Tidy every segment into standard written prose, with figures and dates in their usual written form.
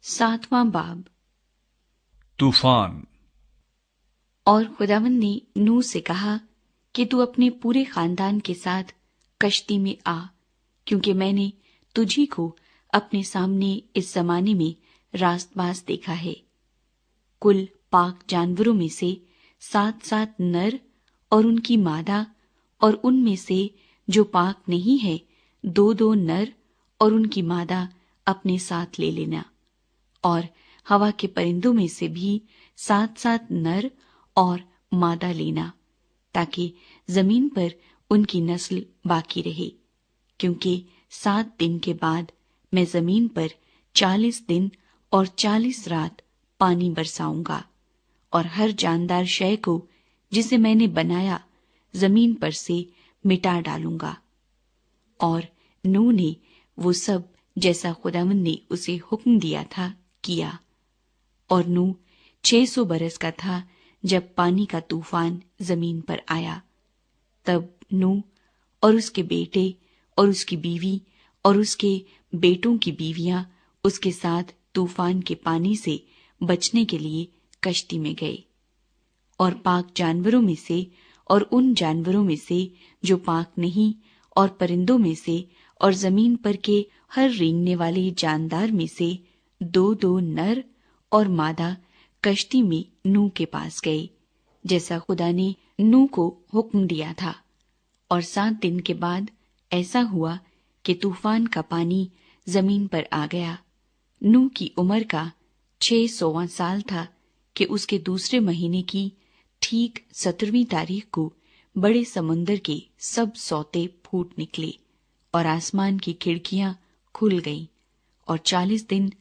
7वां बाब। तूफान। और खुदावंद ने नूह से कहा कि तू अपने पूरे खानदान के साथ कश्ती में आ, क्योंकि मैंने तुझी को अपने सामने इस जमाने में रास्तबाज देखा है। कुल पाक जानवरों में से 7-7 नर और उनकी मादा, और उनमें से जो पाक नहीं है 2-2 नर और उनकी मादा अपने साथ ले लेना। और हवा के परिंदों में से भी 7-7 नर और मादा लेना, ताकि जमीन पर उनकी नस्ल बाकी रहे। क्योंकि 7 दिन के बाद मैं जमीन पर 40 दिन और 40 रात पानी बरसाऊंगा, और हर जानदार शय को जिसे मैंने बनाया जमीन पर से मिटा डालूंगा। और नूह ने वो सब जैसा खुदावंद ने उसे हुक्म दिया था किया। और नूह 600 बरस का था जब पानी का तूफान जमीन पर आया। तब नूह और उसके बेटे और उसकी बीवी और उसके बेटों की बीवियां उसके साथ तूफान के पानी से बचने के लिए कश्ती में गए। और पाक जानवरों में से और उन जानवरों में से जो पाक नहीं, और परिंदों में से और जमीन पर के हर रेंगने वाले जानदार में से 2-2 नर और मादा कश्ती में नूह के पास गए, जैसा खुदा ने नूह को हुक्म दिया था। और 7 दिन के बाद ऐसा हुआ कि तूफान का पानी जमीन पर आ गया। नूह की उम्र का 600वां साल था कि उसके दूसरे महीने की ठीक 17वीं तारीख को बड़े समुन्दर के सब सौते फूट निकले, और आसमान की खिड़कियां खुल गईं, और 40 दिन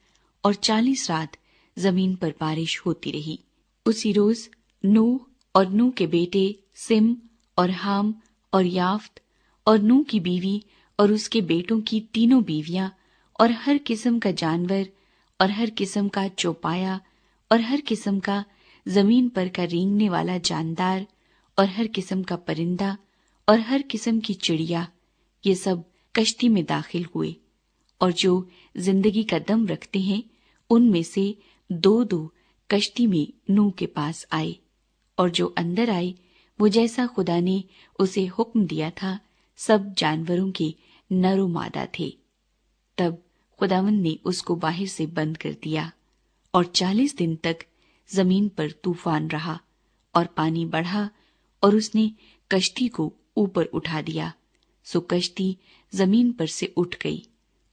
और 40 रात जमीन पर बारिश होती रही। उसी रोज नूह और नूह के बेटे सिम और हाम और याफ्त और नूह की बीवी और उसके बेटों की तीनों बीवियां, और हर किस्म का जानवर और हर किस्म का चौपाया और हर किस्म का जमीन पर का रेंगने वाला जानदार और हर किस्म का परिंदा और हर किस्म की चिड़िया, ये सब कश्ती में दाखिल हुए। और जो जिंदगी का दम रखते हैं उनमें से 2-2 कश्ती में नूह के पास आए। और जो अंदर आए वो जैसा खुदा ने उसे हुक्म दिया था सब जानवरों के नर और मादा थे। तब खुदावंद ने उसको बाहर से बंद कर दिया, और 40 दिन तक जमीन पर तूफान रहा, और पानी बढ़ा, और उसने कश्ती को ऊपर उठा दिया। सो कश्ती जमीन पर से उठ गई,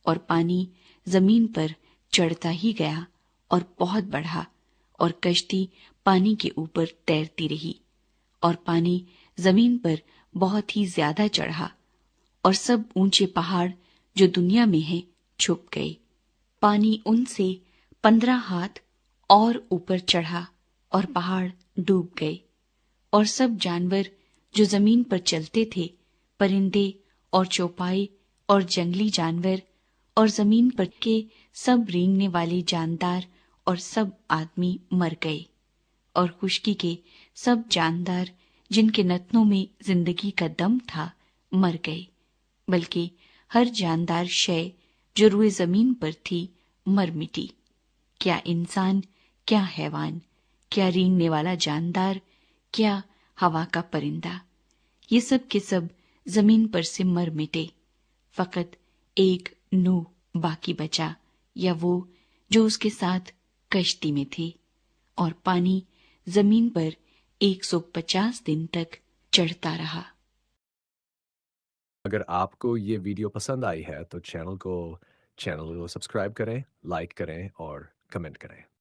और पानी जमीन पर चढ़ता ही गया और बहुत बढ़ा, और कश्ती पानी के ऊपर तैरती रही। और पानी जमीन पर बहुत ही ज्यादा चढ़ा, और सब ऊंचे पहाड़ जो दुनिया में हैं छुप गए। पानी उनसे 15 हाथ और ऊपर चढ़ा, और पहाड़ डूब गए। और सब जानवर जो जमीन पर चलते थे, परिंदे और चौपाई और जंगली जानवर और जमीन पर के सब रेंगने वाले जानदार और सब आदमी मर गए। और खुशकी के सब जानदार जिनके नथनों में जिंदगी का दम था मर गए, बल्कि हर जानदार शय जो रुए जमीन पर थी मर मिटी। क्या इंसान, क्या हैवान, क्या रेंगने वाला जानदार, क्या हवा का परिंदा, ये सब के सब जमीन पर से मर मिटे। फकत एक नूह बाकी बचा, या वो जो उसके साथ कश्ती में थे। और पानी जमीन पर 150 दिन तक चढ़ता रहा। अगर आपको ये वीडियो पसंद आई है तो चैनल को सब्सक्राइब करें, लाइक करें और कमेंट करें।